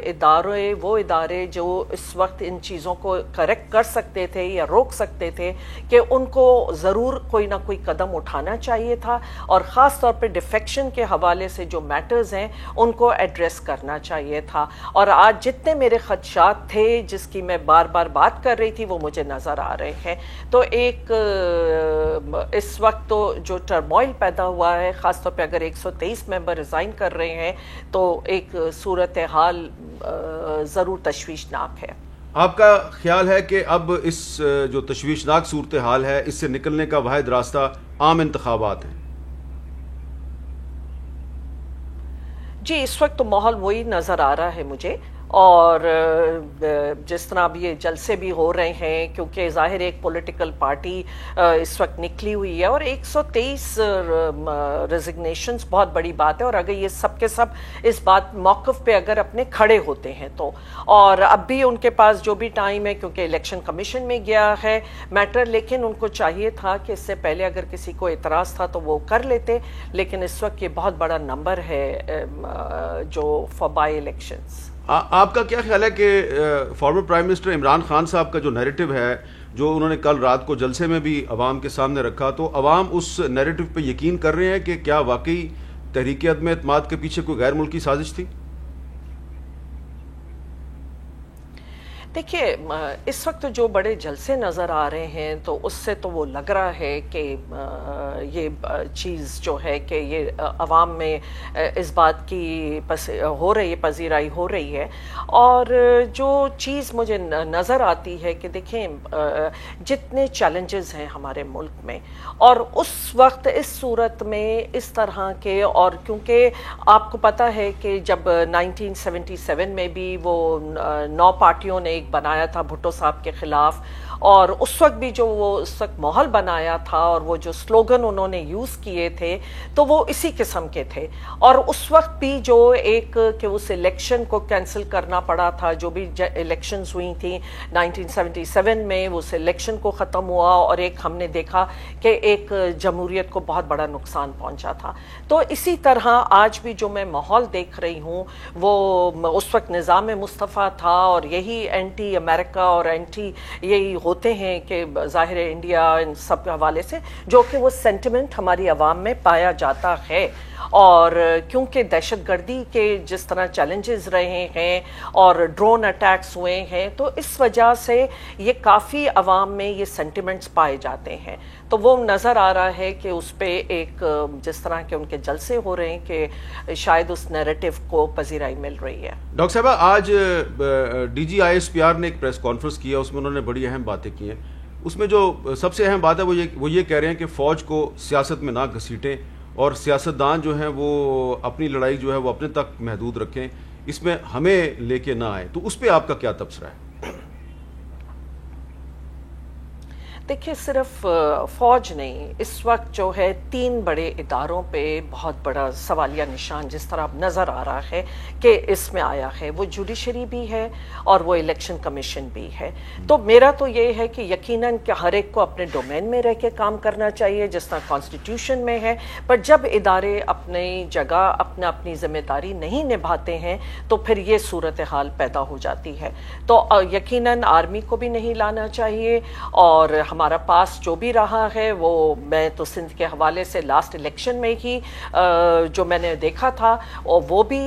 وہ ادارے جو اس وقت ان چیزوں کو کریکٹ کر سکتے تھے یا روک سکتے تھے، کہ ان کو ضرور کوئی نہ کوئی قدم اٹھانا چاہیے تھا، اور خاص طور پہ ڈیفیکشن کے حوالے سے جو میٹرز ہیں ان کو ایڈریس کرنا چاہیے تھا. اور آج جتنے میرے خدشات تھے جس کی میں بار بار بات کر رہی تھی وہ مجھے نظر آ رہے ہیں. تو ایک اس وقت تو جو ٹرموائل پیدا ہوا ہے، خاص طور پہ اگر 123 ممبر ریزائن کر رہے ہیں، تو ایک صورتحال ضرور تشویشناک ہے. آپ کا خیال ہے کہ اب اس جو تشویشناک صورتحال ہے، اس سے نکلنے کا واحد راستہ عام انتخابات ہیں؟ جی اس وقت تو ماحول وہی نظر آ رہا ہے مجھے، اور جس طرح اب یہ جلسے بھی ہو رہے ہیں، کیونکہ ظاہر ایک پولیٹیکل پارٹی اس وقت نکلی ہوئی ہے، اور 123 ریزگنیشنز بہت بڑی بات ہے، اور اگر یہ سب کے سب اس بات موقف پہ اگر اپنے کھڑے ہوتے ہیں تو، اور اب بھی ان کے پاس جو بھی ٹائم ہے، کیونکہ الیکشن کمیشن میں گیا ہے میٹر، لیکن ان کو چاہیے تھا کہ اس سے پہلے اگر کسی کو اعتراض تھا تو وہ کر لیتے، لیکن اس وقت یہ بہت بڑا نمبر ہے جو فار بائی الیکشنز. آپ کا کیا خیال ہے کہ former prime minister Imran Khan صاحب کا جو نیریٹو ہے، جو انہوں نے کل رات کو جلسے میں بھی عوام کے سامنے رکھا، تو عوام اس نیریٹو پہ یقین کر رہے ہیں کہ کیا واقعی تحریک عدم اعتماد کے پیچھے کوئی غیر ملکی سازش تھی؟ دیکھیے اس وقت جو بڑے جلسے نظر آ رہے ہیں، تو اس سے تو وہ لگ رہا ہے کہ یہ چیز جو ہے کہ یہ عوام میں اس بات کی ہو رہی ہے، پذیرائی ہو رہی ہے. اور جو چیز مجھے نظر آتی ہے کہ دیکھیں جتنے چیلنجز ہیں ہمارے ملک میں، اور اس وقت اس صورت میں اس طرح کے، اور کیونکہ آپ کو پتہ ہے کہ جب 1977 میں بھی وہ 9 پارٹیوں نے بنایا تھا بھٹو صاحب کے خلاف، اور اس وقت بھی جو وہ اس وقت ماحول بنایا تھا، اور وہ جو سلوگن انہوں نے یوز کیے تھے، تو وہ اسی قسم کے تھے. اور اس وقت بھی جو ایک کہ اس الیکشن کو کینسل کرنا پڑا تھا، جو بھی الیکشنز ہوئی تھیں 1977 میں، اس الیکشن کو ختم ہوا، اور ایک ہم نے دیکھا کہ ایک جمہوریت کو بہت بڑا نقصان پہنچا تھا. تو اسی طرح آج بھی جو میں ماحول دیکھ رہی ہوں، وہ اس وقت نظام مصطفیٰ تھا، اور یہی اینٹی امریکہ اور اینٹی یہی ہوتے ہیں کہ ظاہر انڈیا ان سب حوالے سے، جو کہ وہ سینٹیمنٹ ہماری عوام میں پایا جاتا ہے. اور کیونکہ دہشت گردی کے جس طرح چیلنجز رہے ہیں، اور ڈرون اٹیکس ہوئے ہیں، تو اس وجہ سے یہ کافی عوام میں یہ سینٹیمنٹس پائے جاتے ہیں. تو وہ نظر آ رہا ہے کہ اس پہ ایک جس طرح کے ان کے جلسے ہو رہے ہیں کہ شاید اس نیریٹو کو پذیرائی مل رہی ہے. ڈاکٹر صاحبہ، آج D G I S P R نے ایک پریس کانفرنس کیا، اس میں انہوں نے بڑی اہم باتیں کی ہیں. اس میں جو سب سے اہم بات ہے وہ یہ کہہ رہے ہیں کہ فوج کو سیاست میں نہ گھسیٹیں، اور سیاستدان جو ہیں وہ اپنی لڑائی جو ہے وہ اپنے تک محدود رکھیں، اس میں ہمیں لے کے نہ آئیں. تو اس پہ آپ کا کیا تبصرہ ہے؟ دیکھیے صرف فوج نہیں، اس وقت جو ہے 3 بڑے اداروں پہ بہت بڑا سوالیہ نشان جس طرح اب نظر آ رہا ہے کہ اس میں آیا ہے، وہ جوڈیشری بھی ہے اور وہ الیکشن کمیشن بھی ہے. تو میرا تو یہ ہے کہ یقیناً کہ ہر ایک کو اپنے ڈومین میں رہ کے کام کرنا چاہیے جس طرح کانسٹیٹیوشن میں ہے، پر جب ادارے اپنی جگہ اپنی ذمہ داری نہیں نبھاتے ہیں تو پھر یہ صورتحال پیدا ہو جاتی ہے. تو یقیناً آرمی کو بھی نہیں لانا چاہیے، اور ہمارا پاس جو بھی رہا ہے وہ میں تو سندھ کے حوالے سے لاسٹ الیکشن میں ہی جو میں نے دیکھا تھا، اور وہ بھی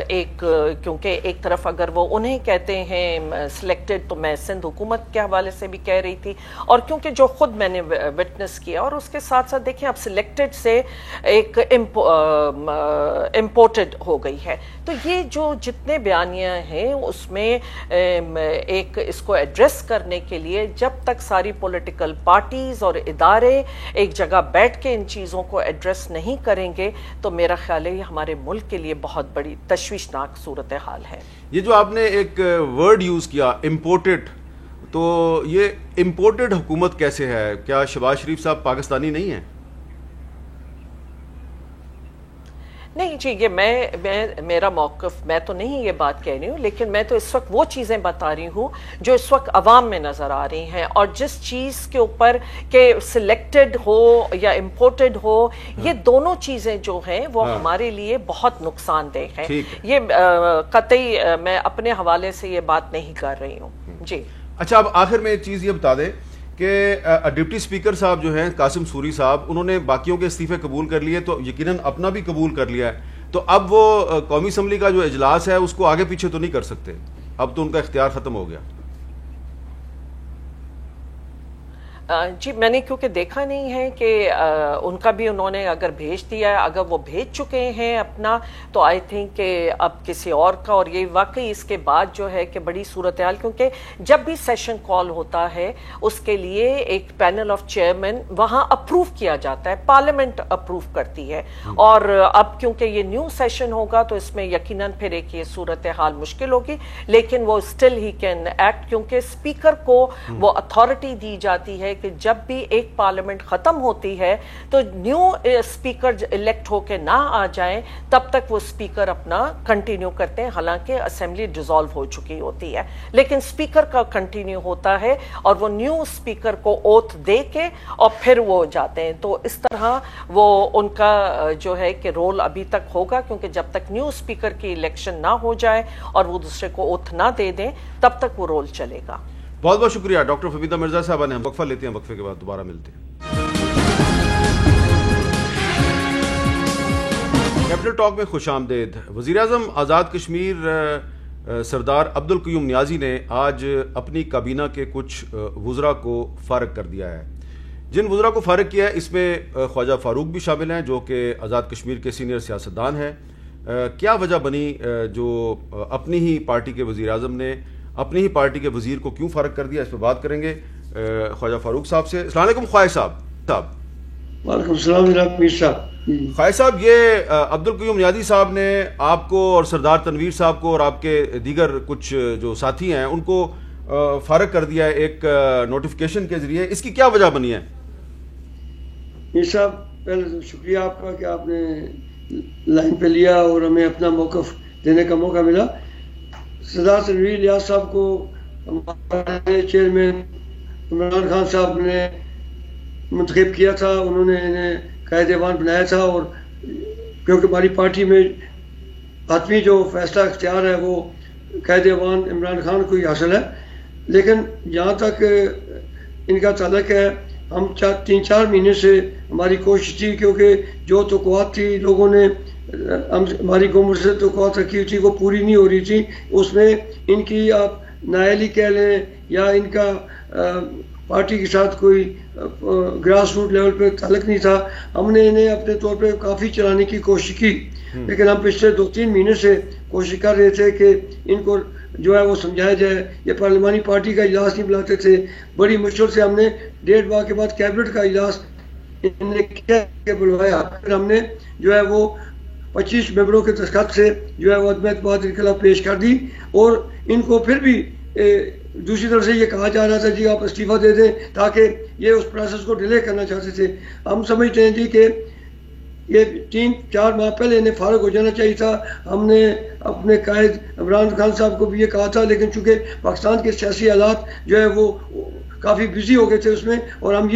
ایک کیونکہ ایک طرف اگر وہ انہیں کہتے ہیں سلیکٹڈ، تو میں سندھ حکومت کے حوالے سے بھی کہہ رہی تھی، اور کیونکہ جو خود میں نے وٹنس کیا، اور اس کے ساتھ ساتھ دیکھیں اب سلیکٹڈ سے ایک امپورٹڈ ہو گئی ہے. تو یہ جو جتنے بیانیاں ہیں اس میں ایک اس کو ایڈریس کرنے کے لیے جب تک ساری پولیٹیکل پارٹیز اور ادارے ایک جگہ بیٹھ کے ان چیزوں کو ایڈریس نہیں کریں گے تو میرا خیال ہے یہ ہمارے ملک کے لیے بہت بڑی تشویشناک صورتحال ہے. یہ جو آپ نے ایک ورڈ یوز کیا امپورٹڈ، تو یہ امپورٹڈ حکومت کیسے ہے؟ کیا شہباز شریف صاحب پاکستانی نہیں ہیں؟ نہیں جی، یہ میرا موقف، میں تو نہیں یہ بات کہہ رہی ہوں، لیکن میں تو اس وقت وہ چیزیں بتا رہی ہوں جو اس وقت عوام میں نظر آ رہی ہیں، اور جس چیز کے اوپر کہ سلیکٹڈ ہو یا امپورٹڈ ہو، یہ دونوں چیزیں جو ہیں وہ ہمارے لیے بہت نقصان دہ ہیں. یہ قطعی میں اپنے حوالے سے یہ بات نہیں کر رہی ہوں. جی اچھا، اب آخر میں ایک چیز یہ بتا دیں کہ ڈپٹی اسپیکر صاحب جو ہیں قاسم سوری صاحب، انہوں نے باقیوں کے استعفے قبول کر لیے تو یقیناً اپنا بھی قبول کر لیا ہے، تو اب وہ قومی اسمبلی کا جو اجلاس ہے اس کو آگے پیچھے تو نہیں کر سکتے، اب تو ان کا اختیار ختم ہو گیا. جی میں نے کیونکہ دیکھا نہیں ہے کہ ان کا بھی انہوں نے اگر بھیج دیا ہے، اگر وہ بھیج چکے ہیں اپنا، تو آئی تھنک کہ اب کسی اور کا، اور یہ واقعی اس کے بعد جو ہے کہ بڑی صورتحال، کیونکہ جب بھی سیشن کال ہوتا ہے اس کے لیے ایک پینل آف چیئرمین وہاں اپروو کیا جاتا ہے، پارلیمنٹ اپروو کرتی ہے، اور اب کیونکہ یہ نیو سیشن ہوگا تو اس میں یقیناً پھر ایک یہ صورتحال مشکل ہوگی، لیکن وہ اسٹل ہی کین ایکٹ، کیونکہ اسپیکر کو وہ اتھارٹی دی جاتی ہے کہ جب بھی ایک پارلیمنٹ ختم ہوتی ہے تو نیو اسپیکر الیکٹ ہو کے نہ آ جائیں تب تک وہ اسپیکر اپنا کنٹینیو کرتے ہیں، حالانکہ اسمبلی ڈیزالو ہو چکی ہوتی ہے، لیکن اسپیکر کا کنٹینیو ہوتا ہے اور وہ نیو اسپیکر کو اوتھ دے کے اور پھر وہ جاتے ہیں. تو اس طرح وہ ان کا جو ہے کہ رول ابھی تک ہوگا، کیونکہ جب تک نیو اسپیکر کی الیکشن نہ ہو جائے اور وہ دوسرے کو اوتھ نہ دے دیں تب تک وہ رول چلے گا. بہت بہت شکریہ ڈاکٹر فہمیدہ مرزا صاحبہ نے. ہم وقفہ لیتے ہیں، وقفے کے بعد دوبارہ ملتے ہیں. کیپٹل ٹاک میں خوش آمدید. وزیر اعظم آزاد کشمیر سردار عبدالقیوم نیازی نے آج اپنی کابینہ کے کچھ وزراء کو فارغ کر دیا ہے. جن وزراء کو فارغ کیا ہے اس میں خواجہ فاروق بھی شامل ہیں جو کہ آزاد کشمیر کے سینئر سیاستدان ہیں. کیا وجہ بنی جو اپنی ہی پارٹی کے وزیر اعظم نے اپنی ہی پارٹی کے وزیر کو کیوں فارغ کر دیا، اس پہ بات کریں گے خواجہ فاروق صاحب سے. السلام علیکم خواجہ صاحب. وعلیکم السلام جناب میر صاحب. خواجہ صاحب، یہ عبدالقیوم نیازی صاحب نے آپ کو اور سردار تنویر صاحب کو اور آپ کے دیگر کچھ جو ساتھی ہیں ان کو فارغ کر دیا ہے ایک نوٹیفیکیشن کے ذریعے، اس کی کیا وجہ بنی ہے؟ میر صاحب پہلے تو شکریہ آپ کا کہ آپ نے لائن پہ لیا اور ہمیں اپنا موقف دینے کا موقع ملا. سردار تنویر ریاض صاحب کو ہمارے چیئرمین عمران خان صاحب نے منتخب کیا تھا، انہوں نے انہیں قائد ایوان بنایا تھا، اور کیونکہ ہماری پارٹی میں حتمی جو فیصلہ اختیار ہے وہ قائد ایوان عمران خان کو ہی حاصل ہے. لیکن جہاں تک ان کا تعلق ہے، ہم 3-4 مہینے سے ہماری کوشش تھی، کیونکہ جو توقعات تھی لوگوں نے ہماری گورنمنٹ سے توقعات رکھی ہوئی تھی وہ پوری نہیں ہو رہی تھی. اس میں ان کی آپ نااہلی کہہ لیں یا ان کا پارٹی کے ساتھ کوئی گراس روٹ لیول پہ تعلق نہیں تھا. ہم نے انہیں اپنے طور پہ کافی چلانے کی کوشش کی، لیکن ہم پچھلے 2-3 مہینے سے کوشش کر رہے تھے کہ ان کو جو ہے وہ سمجھایا جائے. یہ پارلیمانی پارٹی کا اجلاس نہیں بلاتے تھے، بڑی مشکل سے ہم نے 1.5 ماہ کے بعد کیبنٹ کا اجلاس بلوایا. پھر ہم نے جو ہے وہ 25 ممبروں کے دستخط سے جو ہے وہ عدم اعتماد انقلاب پیش کر دی، اور ان کو پھر بھی دوسری طرف سے یہ کہا جا رہا تھا جی آپ استعفیٰ دے دیں تاکہ یہ اس پروسیس کو ڈیلے کرنا چاہتے تھے. ہم سمجھتے ہیں جی کہ یہ 3-4 ماہ پہلے انہیں فارغ ہو جانا چاہیے تھا. ہم نے اپنے قائد عمران خان صاحب کو بھی یہ کہا تھا, لیکن چونکہ پاکستان کے سیاسی حالات جو ہے وہ کافی بزی ہو گئے تھے اس میں, اور ہم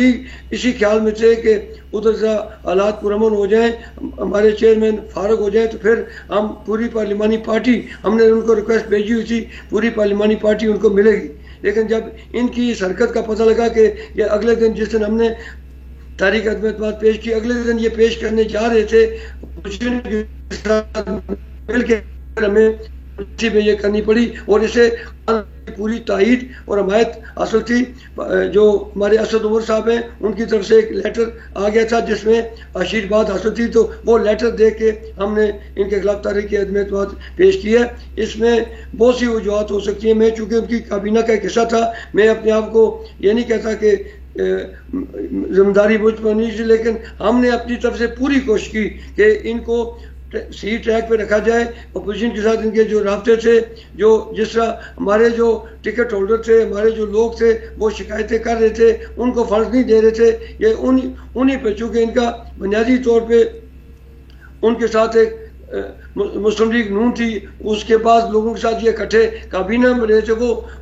اسی خیال میں تھے کہ ادھر سے حالات پرامن ہو جائیں, ہمارے چیئرمین فارغ ہو جائیں تو پھر ہم پوری پارلیمانی پارٹی, ہم نے ان کو ریکویسٹ بھیجی ہوئی تھی, پوری پارلیمانی پارٹی ان کو ملے گی. لیکن جب ان کی اس حرکت کا پتہ لگا کہ یہ اگلے دن جس دن ہم نے تحریک عدم اعتماد پیش کی, اگلے دن یہ پیش کرنے جا رہے تھے, مل کے ہمیں اسی میں یہ کرنی پڑی, اور اسے پوری تائید اور حمایت حاصل تھی. جو ہمارے اسد عمر صاحب ہیں ان کی طرف سے ایک لیٹر آ گیا تھا جس میں آشیرواد حاصل تھی, تو وہ لیٹر دیکھ کے ہم نے ان کے خلاف تحریک عدم اعتماد پیش کی ہے. اس میں بہت سی وجوہات ہو سکتی ہیں. میں چونکہ ان کی کابینہ کا ایک حصہ تھا, میں اپنے آپ کو یہ نہیں کہتا کہ ذمہ داری مجھ پر نہیں تھی, لیکن ہم نے اپنی طرف سے پوری کوشش کی کہ ان کو صحیح ٹریک پہ رکھا جائے. اپوزیشن کے ساتھ ان کے جو رابطے تھے, جو جس طرح ہمارے جو ٹکٹ ہولڈر تھے, ہمارے جو لوگ تھے وہ شکایتیں کر رہے تھے, ان کو فنڈ نہیں دے رہے تھے, یہ انہی پہ چونکہ ان کا بنیادی طور پہ ان کے ساتھ ایک مسلم لیگ نون تھی, اس کے بعد لوگوں کے ساتھ یہ اکٹھے کابینہ میں رہے تھے,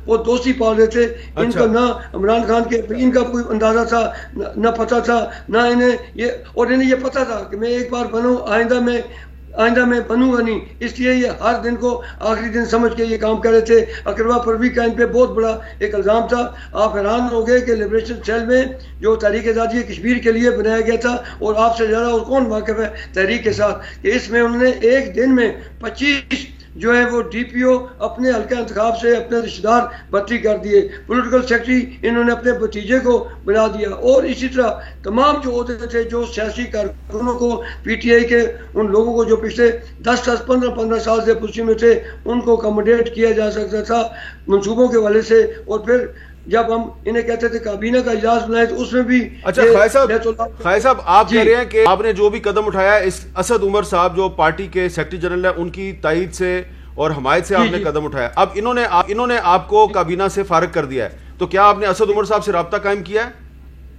وہ دوستی پال رہے تھے. ان کا نہ عمران خان کے ان کا کوئی اندازہ تھا, نہ پتہ تھا, نہ انہیں یہ, اور انہیں یہ پتہ تھا کہ میں ایک بار بنوں, آئندہ میں بنوں گا نہیں, اس لیے یہ ہر دن کو آخری دن سمجھ کے یہ کام کر رہے تھے. اقروا پروی کا ان پہ بہت بڑا ایک الزام تھا. آپ حیران ہو گئے کہ لبریشن سیل میں جو تحریک آزادی کشمیر کے لیے بنایا گیا تھا, اور آپ سے زیادہ اور کون واقف ہے تحریک کے ساتھ, کہ اس میں انہوں نے ایک دن میں 25 جو ہے وہ ڈی پی او اپنے حلقہ انتخاب سے اپنے رشتہ دار بھرتی کر دیے. پولیٹیکل سیکرٹری انہوں نے اپنے بھتیجے کو بنا دیا, اور اسی طرح تمام جو عہدے تھے جو سیاسی کارکنوں کو پی ٹی آئی کے ان لوگوں کو جو پچھلے 10-15 سال سے پوزیشن میں تھے ان کو اکاموڈیٹ کیا جا سکتا تھا منصوبوں کے حوالے سے. اور پھر جب ہم انہیں کہتے تھے کابینہ کا اجلاس بنائے تو اس میں بھی. اچھا خواجہ صاحب آپ کہہ رہے ہیں کہ آپ نے جو بھی قدم اٹھایا, اس اسد عمر صاحب جو پارٹی کے سیکرٹری جنرل ہیں ان کی تائید سے اور حمایت سے آپ نے قدم اٹھایا, اب انہوں نے آپ کو کابینہ سے فارغ کر دیا ہے, تو کیا آپ نے اسد عمر صاحب سے رابطہ قائم کیا ہے؟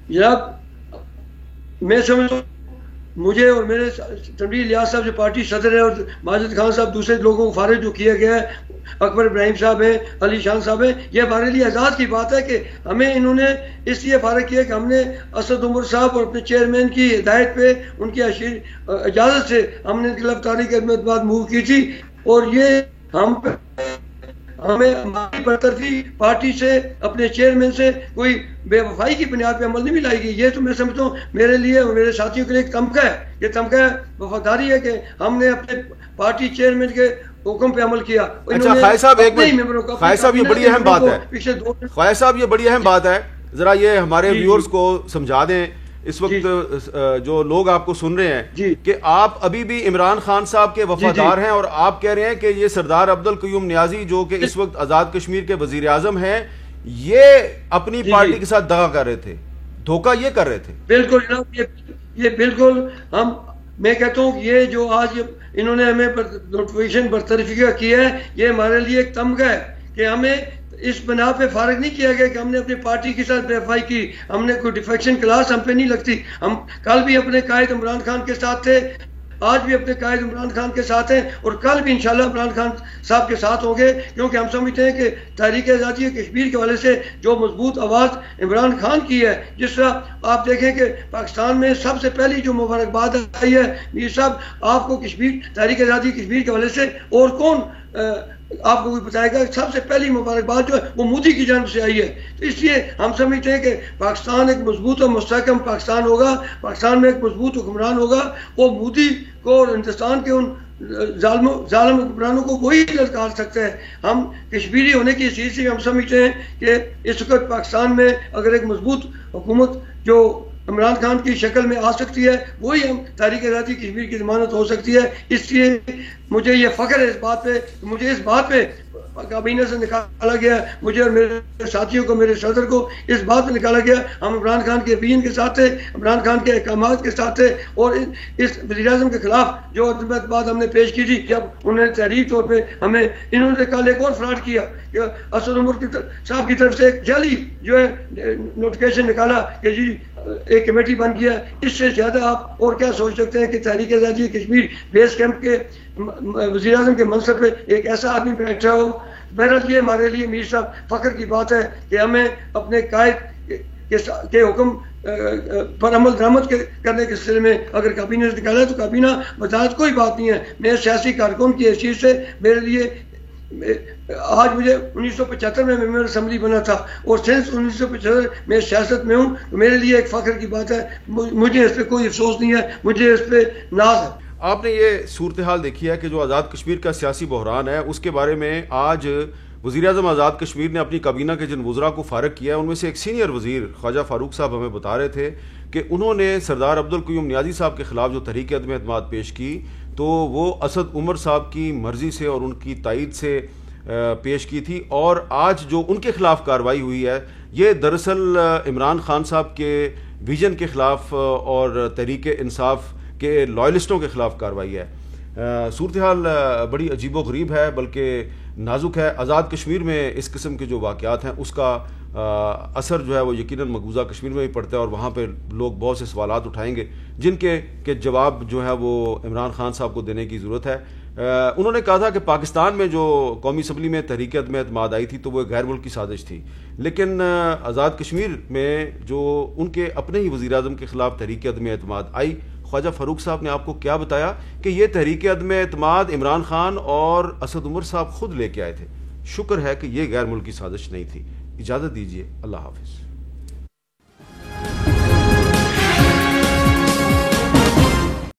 جناب میں سمجھتا ہوں مجھے اور میرے تنویر الیاس صاحب جو پارٹی صدر ہے, اور ماجد خان صاحب دوسرے لوگوں کو فارغ جو کیا گیا ہے, اکبر ابراہیم صاحب ہیں, علی شان صاحب ہیں, یہ ہمارے لیے اعزاز کی بات ہے کہ ہمیں انہوں نے اس لیے فارغ کیا کہ ہم نے اسد عمر صاحب اور اپنے چیئرمین کی ہدایت پہ ان کی اجازت سے ہم نے ان کے خلاف تحریک عدم اعتماد موو کی تھی, اور یہ ہمیں ہماری برطرفی پارٹی سے اپنے چیئرمین سے کوئی بے وفائی کی بنیاد پہ عمل نہیں لائی گئی. یہ تو میں سمجھتا ہوں میرے لیے اور میرے ساتھیوں کے لیے ایک تمغہ ہے, یہ تمغہ وفاداری ہے کہ ہم نے اپنے پارٹی چیئرمین کے حکم پہ عمل کیا. اچھا خواجہ صاحب ایک منٹ, خواجہ صاحب یہ بڑی اہم بات ہے, خواجہ صاحب یہ بڑی اہم بات ہے, ذرا یہ ہمارے ویورز کو سمجھا دیں اس وقت جو لوگ آپ کو سن رہے ہیں کہ آپ ابھی بھی عمران خان صاحب کے وفادار ہیں, اور آپ کہہ رہے ہیں کہ یہ سردار عبدالقیوم نیازی جو کہ اس وقت آزاد کشمیر کے وزیر اعظم ہیں, یہ اپنی پارٹی کے ساتھ دغا کر رہے تھے, دھوکہ یہ کر رہے تھے. بالکل جناب, یہ بالکل میں کہتا ہوں یہ جو آج انہوں نے ہمیں نوٹیفیکیشن برطرفی کا کیا ہے, یہ ہمارے لیے ایک تمغہ ہے کہ ہمیں اس بنا پہ فارغ نہیں کیا گیا کہ ہم نے اپنی پارٹی کے ساتھ بے وفائی کی, ہم نے کوئی ڈیفیکشن کلاس ہم پہ نہیں لگتی. ہم کل بھی اپنے قائد عمران خان کے ساتھ تھے, آج بھی اپنے قائد عمران خان کے ساتھ ہیں, اور کل بھی انشاءاللہ عمران خان صاحب کے ساتھ ہوں گے, کیونکہ ہم سمجھتے ہیں کہ تحریک آزادی کشمیر کے حوالے سے جو مضبوط آواز عمران خان کی ہے, جس طرح آپ دیکھیں کہ پاکستان میں سب سے پہلی جو مبارکباد آئی ہے میر صاحب آپ کو کشمیر تحریک آزادی کشمیر کے حوالے سے, اور کون آپ کو کوئی بتائے گا, سب سے پہلی مبارکباد جو ہے وہ مودی کی جانب سے آئی ہے. تو اس لیے ہم سمجھتے ہیں کہ پاکستان ایک مضبوط اور مستحکم پاکستان ہوگا, پاکستان میں ایک مضبوط حکمران ہوگا, وہ مودی کو اور ہندوستان کے ان ظالم حکمرانوں کو وہی للکار سکتے ہیں. ہم کشمیری ہونے کی حیثیت سے ہم سمجھتے ہیں کہ اس وقت پاکستان میں اگر ایک مضبوط حکومت جو عمران خان کی شکل میں آ سکتی ہے, وہی ہم تحریک آزادی کشمیر کی ضمانت ہو سکتی ہے. اس لیے مجھے یہ فخر ہے اس بات پہ, مجھے اس بات پہ کابینہ سے نکالا گیا، مجھے اور میرے ساتھیوں کو، میرے صدر کو اس بات میں نکالا گیا، ہم عمران خان کے ویژن کے ساتھ تھے، عمران خان کے احکامات کے ساتھ تھے، اور اس وزیر اعظم کے خلاف جو بات ہم نے پیش کی تھی، جب انہوں نے تحریک طور پہ ہمیں، انہوں نے کل ایک اور فراڈ کیا کہ اسد عمر صاحب کی طرف سے ایک جعلی جو ہے نوٹیفیکیشن نکالا کہ جی ایک کمیٹی بن گیا. اس سے زیادہ آپ اور کیا سوچ سکتے ہیں کہ تحریک آزادی کشمیر بیس کیمپ کے وزیر اعظم کے منصب پہ ایک ایسا آدمی بیٹھا ہو. بہرحال یہ ہمارے لیے میر صاحب فخر کی بات ہے کہ ہمیں اپنے قائد کے حکم پر عمل درآمد کرنے کے سلسلے میں اگر کابینہ سے نکالا ہے تو کابینہ وزارت کوئی بات نہیں ہے. میں سیاسی کارکن کی حیثیت سے میرے لیے آج مجھے 1975 میں ممبر اسمبلی بنا تھا اور سنس 1975 میں سیاست میں ہوں، تو میرے لیے ایک فخر کی بات ہے. مجھے اس پہ کوئی افسوس نہیں ہے، مجھے اس پہ ناز ہے. آپ نے یہ صورتحال دیکھی ہے کہ جو آزاد کشمیر کا سیاسی بحران ہے اس کے بارے میں آج وزیر اعظم آزاد کشمیر نے اپنی کابینہ کے جن وزراء کو فارغ کیا ہے ان میں سے ایک سینئر وزیر خواجہ فاروق صاحب ہمیں بتا رہے تھے کہ انہوں نے سردار عبدالقیوم نیازی صاحب کے خلاف جو تحریک عدم اعتماد پیش کی تو وہ اسد عمر صاحب کی مرضی سے اور ان کی تائید سے پیش کی تھی، اور آج جو ان کے خلاف کارروائی ہوئی ہے یہ دراصل عمران خان صاحب کے ویژن کے خلاف اور تحریک انصاف کے لائلسٹوں کے خلاف کارروائی ہے. صورتحال بڑی عجیب و غریب ہے بلکہ نازک ہے. آزاد کشمیر میں اس قسم کے جو واقعات ہیں اس کا اثر جو ہے وہ یقیناً مقبوضہ کشمیر میں بھی پڑتا ہے، اور وہاں پہ لوگ بہت سے سوالات اٹھائیں گے جن کے جواب جو ہے وہ عمران خان صاحب کو دینے کی ضرورت ہے. انہوں نے کہا تھا کہ پاکستان میں جو قومی اسمبلی میں تحریک عدم اعتماد آئی تھی تو وہ غیر ملکی سازش تھی، لیکن آزاد کشمیر میں جو ان کے اپنے ہی وزیر اعظم کے خلاف تحریک عدم اعتماد آئی، خواجہ فاروق صاحب نے آپ کو کیا بتایا کہ یہ تحریک عدم اعتماد عمران خان اور اسد عمر صاحب خود لے کے آئے تھے. شکر ہے کہ یہ غیر ملکی سازش نہیں تھی. اجازت دیجیے، اللہ حافظ.